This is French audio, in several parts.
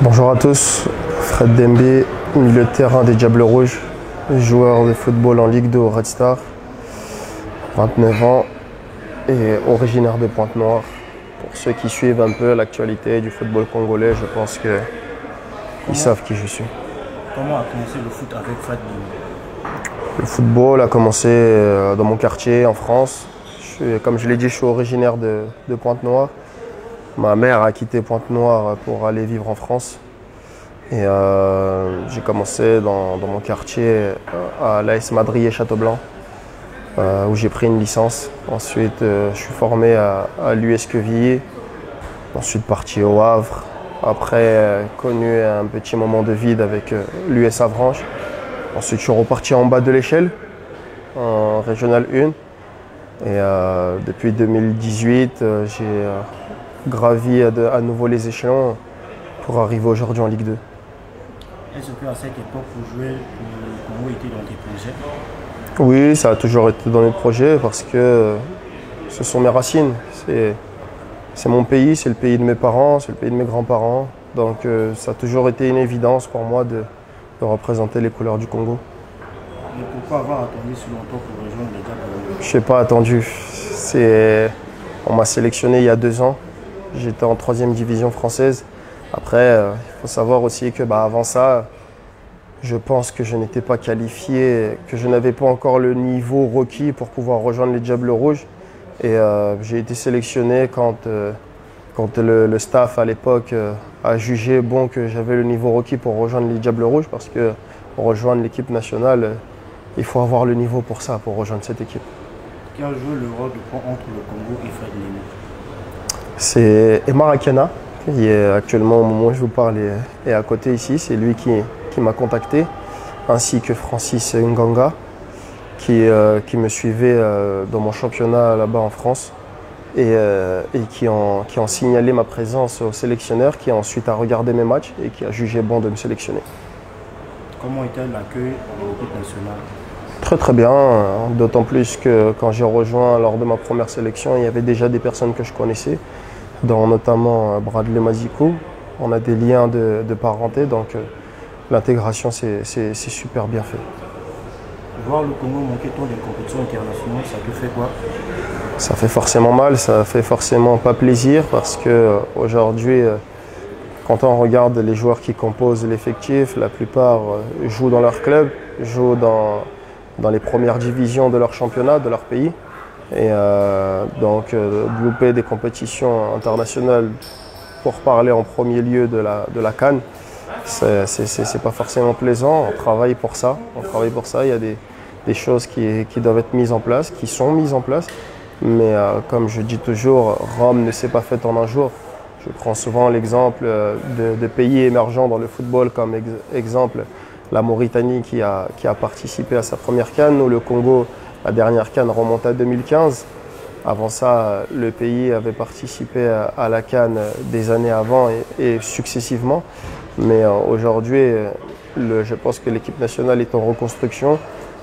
Bonjour à tous, Fred Dembe, milieu de terrain des Diables Rouges, joueur de football en Ligue 2 au Red Star, 29 ans et originaire de Pointe-Noire. Pour ceux qui suivent un peu l'actualité du football congolais, je pense qu'ils savent qui je suis. Comment a commencé le foot avec Fred Dembe? Le football a commencé dans mon quartier en France. Comme je l'ai dit, je suis originaire de Pointe-Noire. Ma mère a quitté Pointe-Noire pour aller vivre en France. Et j'ai commencé dans mon quartier à l'AS Madrid Châteaublanc, où j'ai pris une licence. Ensuite, je suis formé à l'US Quevilly. Ensuite, parti au Havre. Après, connu un petit moment de vide avec l'US Avranches. Ensuite, je suis reparti en bas de l'échelle, en Régional 1. Et depuis 2018, j'ai gravi à nouveau les échelons pour arriver aujourd'hui en Ligue 2. Est-ce qu'à cette époque, pour jouer, le Congo était dans tes projets? Oui, ça a toujours été dans mes projets parce que ce sont mes racines. C'est mon pays, c'est le pays de mes parents, c'est le pays de mes grands-parents. Donc ça a toujours été une évidence pour moi de représenter les couleurs du Congo. Mais pourquoi avoir attendu si longtemps pour rejoindre les Diables? Je n'ai pas attendu. On m'a sélectionné il y a 2 ans. J'étais en 3e division française. Après, il faut savoir aussi que avant ça, je pense que je n'étais pas qualifié, que je n'avais pas encore le niveau requis pour pouvoir rejoindre les Diables Rouges. Et j'ai été sélectionné quand le staff à l'époque a jugé bon que j'avais le niveau requis pour rejoindre les Diables Rouges, parce que pour rejoindre l'équipe nationale, il faut avoir le niveau pour ça, pour rejoindre cette équipe. Qui a joué le rôle de pont entre le Congo et Fred Dembe? C'est Emar Akana, qui est actuellement, au moment où je vous parle, est à côté ici. C'est lui qui m'a contacté, ainsi que Francis Nganga, qui me suivait dans mon championnat là-bas en France et qui ont signalé ma présence au sélectionneur, qui ensuite a regardé mes matchs et qui a jugé bon de me sélectionner. Comment était l'accueil de l'équipe nationale? Très très bien, d'autant plus que quand j'ai rejoint lors de ma première sélection, il y avait déjà des personnes que je connaissais, dont notamment Bradley Mazikou. On a des liens de parenté, donc l'intégration c'est super bien fait. Voir le Congo manquer tant des compétitions internationales, ça te fait quoi? Ça fait forcément mal, ça fait forcément pas plaisir, parce que aujourd'hui, quand on regarde les joueurs qui composent l'effectif, la plupart jouent dans leur club, jouent dans les premières divisions de leur championnat, de leur pays. Et donc, louper des compétitions internationales pour parler en premier lieu de la CAN, c'est pas forcément plaisant. On travaille pour ça. Il y a des choses qui doivent être mises en place, qui sont mises en place. Mais comme je dis toujours, Rome ne s'est pas faite en un jour. Je prends souvent l'exemple de pays émergents dans le football, comme exemple la Mauritanie qui a participé à sa première CAN, ou le Congo, la dernière CAN remonte à 2015. Avant ça, le pays avait participé à la CAN des années avant et successivement. Mais aujourd'hui, je pense que l'équipe nationale est en reconstruction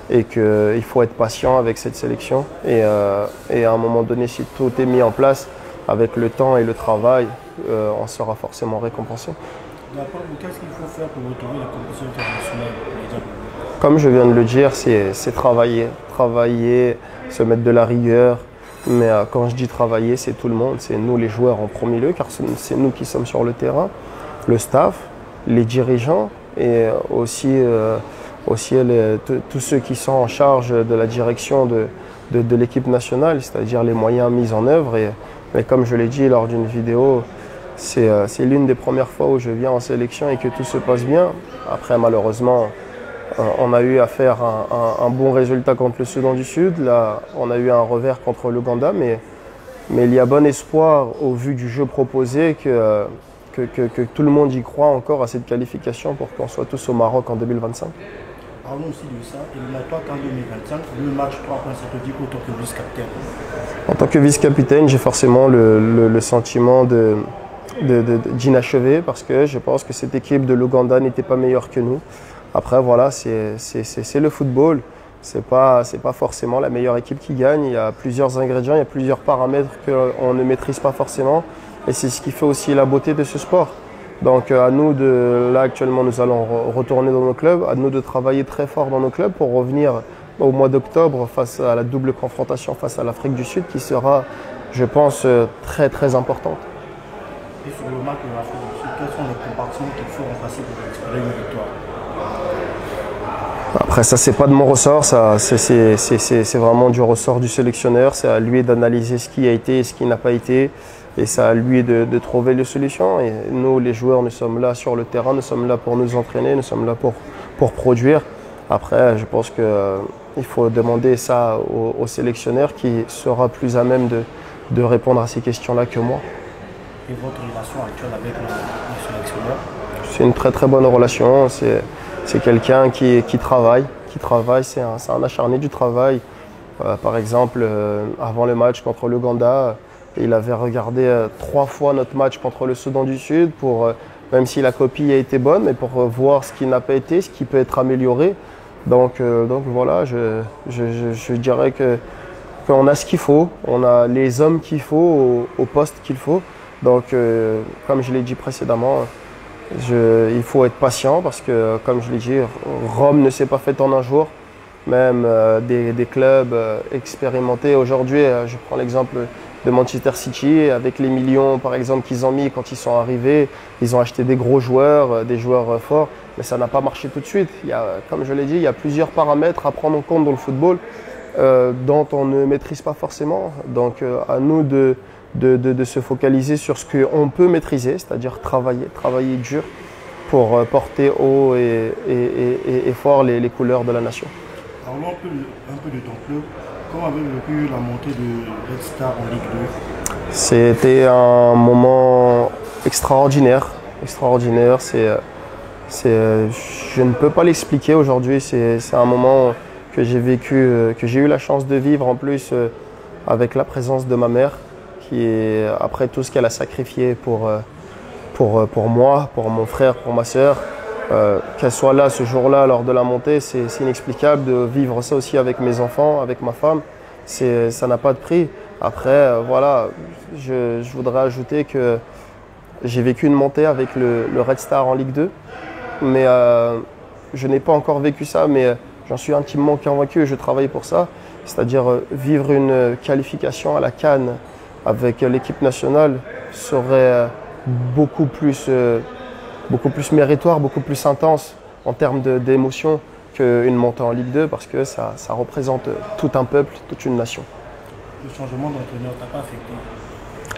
et qu'il faut être patient avec cette sélection. Et à un moment donné, si tout est mis en place, avec le temps et le travail, on sera forcément récompensé. D'après vous, qu'est-ce qu'il faut faire pour retrouver la compétition internationale pour les Diables? Comme je viens de le dire, c'est travailler, se mettre de la rigueur. Mais quand je dis travailler, c'est tout le monde, c'est nous les joueurs en premier lieu, car c'est nous qui sommes sur le terrain, le staff, les dirigeants et aussi tous ceux qui sont en charge de la direction de l'équipe nationale, c'est-à-dire les moyens mis en œuvre. Mais comme je l'ai dit lors d'une vidéo, c'est l'une des premières fois où je viens en sélection et que tout se passe bien. Après, malheureusement, on a eu à faire un bon résultat contre le Soudan du Sud. Là, on a eu un revers contre l'Ouganda, mais il y a bon espoir au vu du jeu proposé que tout le monde y croit encore à cette qualification pour qu'on soit tous au Maroc en 2025. Parlons aussi de ça. Éliminatoire qu'en 2025, le match 3 points, ça te dit en tant que vice-capitaine? En tant que vice-capitaine, j'ai forcément le sentiment d'inachevé, parce que je pense que cette équipe de l'Ouganda n'était pas meilleure que nous. Après, voilà, c'est le football. C'est pas forcément la meilleure équipe qui gagne. Il y a plusieurs ingrédients, il y a plusieurs paramètres qu'on ne maîtrise pas forcément. Et c'est ce qui fait aussi la beauté de ce sport. Donc à nous là actuellement nous allons retourner dans nos clubs, à nous de travailler très fort dans nos clubs pour revenir au mois d'octobre face à la double confrontation face à l'Afrique du Sud qui sera, je pense, très très importante. Et sur le match de l'Afrique du Sud, quels sont les compartiments qu'il faut remplacer pour récupérer une victoire? Après ça c'est pas de mon ressort, c'est vraiment du ressort du sélectionneur, c'est à lui d'analyser ce qui a été et ce qui n'a pas été. Et c'est à lui de trouver les solutions. Et nous, les joueurs, nous sommes là sur le terrain, nous sommes là pour nous entraîner, nous sommes là pour produire. Après, je pense qu'il faut demander ça au sélectionneur qui sera plus à même de répondre à ces questions-là que moi. Et votre relation actuelle avec le sélectionneur? C'est une très très bonne relation. C'est quelqu'un qui travaille, c'est un acharné du travail. Par exemple, avant le match contre l'Ouganda, il avait regardé 3 fois notre match contre le Soudan du Sud, même si la copie a été bonne, mais pour voir ce qui n'a pas été, ce qui peut être amélioré. Donc voilà, je dirais qu'on a ce qu'il faut, on a les hommes qu'il faut au poste qu'il faut. Donc comme je l'ai dit précédemment, il faut être patient parce que, comme je l'ai dit, Rome ne s'est pas faite en un jour. Même des clubs expérimentés. Aujourd'hui, je prends l'exemple de Manchester City, avec les millions par exemple qu'ils ont mis quand ils sont arrivés, ils ont acheté des gros joueurs, des joueurs forts, mais ça n'a pas marché tout de suite. Comme je l'ai dit, il y a plusieurs paramètres à prendre en compte dans le football dont on ne maîtrise pas forcément. Donc à nous de se focaliser sur ce qu'on peut maîtriser, c'est-à-dire travailler dur pour porter haut et fort les couleurs de la nation. Parlons un peu de ton club. Comment avez-vous vécu la montée de Red Star en Ligue 2? C'était un moment extraordinaire. Je ne peux pas l'expliquer aujourd'hui. C'est un moment que j'ai vécu, que j'ai eu la chance de vivre en plus avec la présence de ma mère, qui après tout ce qu'elle a sacrifié pour moi, pour mon frère, pour ma sœur. Qu'elle soit là ce jour-là lors de la montée, c'est inexplicable. De vivre ça aussi avec mes enfants, avec ma femme, ça n'a pas de prix. Après, voilà, je voudrais ajouter que j'ai vécu une montée avec le Red Star en Ligue 2, mais je n'ai pas encore vécu ça, mais j'en suis intimement convaincu et je travaille pour ça. C'est-à-dire vivre une qualification à la CAN avec l'équipe nationale serait beaucoup plus méritoire, beaucoup plus intense en termes d'émotion qu'une montée en Ligue 2 parce que ça représente tout un peuple, toute une nation. Le changement d'entraîneur t'a pas affecté?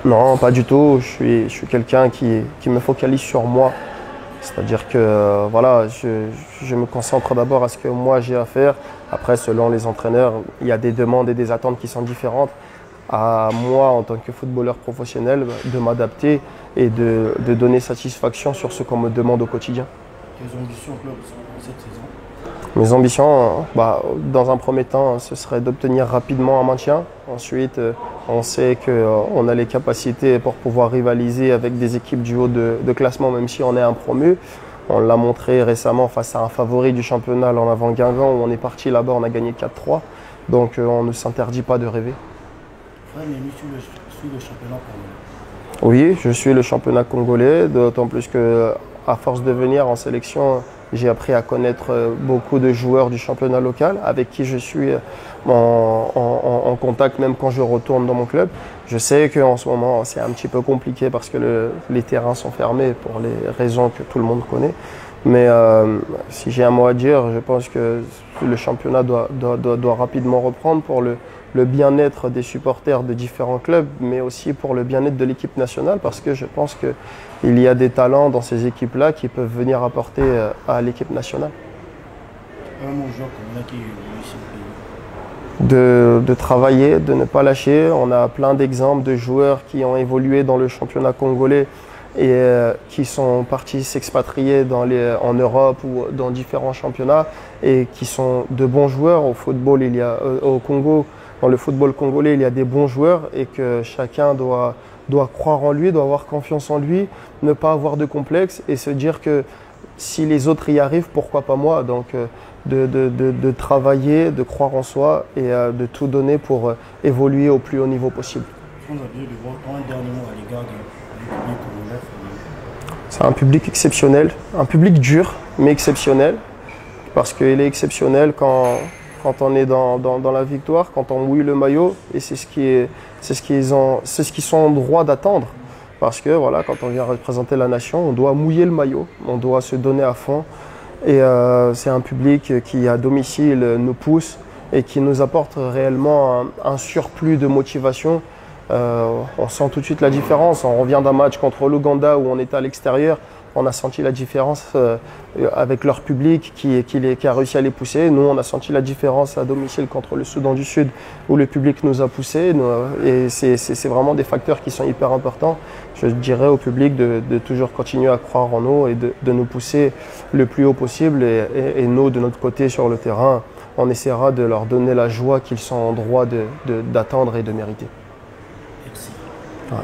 Non, pas du tout. Je suis quelqu'un qui me focalise sur moi. C'est-à-dire que voilà, je me concentre d'abord à ce que moi j'ai à faire. Après, selon les entraîneurs, il y a des demandes et des attentes qui sont différentes. À moi, en tant que footballeur professionnel, de m'adapter et de donner satisfaction sur ce qu'on me demande au quotidien. Tes ambitions club cette saison? Mes ambitions, dans un premier temps, ce serait d'obtenir rapidement un maintien. Ensuite, on sait qu'on a les capacités pour pouvoir rivaliser avec des équipes du haut de classement, même si on est un promu. On l'a montré récemment face à un favori du championnat en avant Guingamp, où on est parti là-bas, on a gagné 4-3. Donc on ne s'interdit pas de rêver. Frère Némi, tu suis le championnat congolais? Oui, je suis le championnat congolais, d'autant plus que à force de venir en sélection, j'ai appris à connaître beaucoup de joueurs du championnat local avec qui je suis en contact même quand je retourne dans mon club. Je sais qu'en ce moment c'est un petit peu compliqué parce que les terrains sont fermés pour les raisons que tout le monde connaît. Mais si j'ai un mot à dire, je pense que le championnat doit rapidement reprendre pour le bien-être des supporters de différents clubs, mais aussi pour le bien-être de l'équipe nationale, parce que je pense qu'il y a des talents dans ces équipes-là qui peuvent venir apporter à l'équipe nationale. Un mot joueur comme qui est ici au pays? De travailler, de ne pas lâcher. On a plein d'exemples de joueurs qui ont évolué dans le championnat congolais et qui sont partis s'expatrier en Europe ou dans différents championnats et qui sont de bons joueurs. Au football, au Congo, dans le football congolais, il y a des bons joueurs et que chacun doit croire en lui, doit avoir confiance en lui, ne pas avoir de complexe et se dire que si les autres y arrivent, pourquoi pas moi? Donc de travailler, de croire en soi et de tout donner pour évoluer au plus haut niveau possible. On a dit de voir un dernier mot à l'égard du public congolais. C'est un public exceptionnel, un public dur, mais exceptionnel, parce qu'il est exceptionnel quand on est dans la victoire, quand on mouille le maillot, et c'est ce qu'ils sont en droit d'attendre. Parce que voilà, quand on vient représenter la nation, on doit mouiller le maillot, on doit se donner à fond. Et c'est un public qui, à domicile, nous pousse et qui nous apporte réellement un surplus de motivation. On sent tout de suite la différence. On revient d'un match contre l'Ouganda où on était à l'extérieur. On a senti la différence avec leur public qui a réussi à les pousser. Nous, on a senti la différence à domicile contre le Soudan du Sud où le public nous a poussés. Et c'est vraiment des facteurs qui sont hyper importants. Je dirais au public de toujours continuer à croire en nous et de nous pousser le plus haut possible. Et nous, de notre côté sur le terrain, on essaiera de leur donner la joie qu'ils sont en droit d'attendre et de mériter. Merci. Ouais.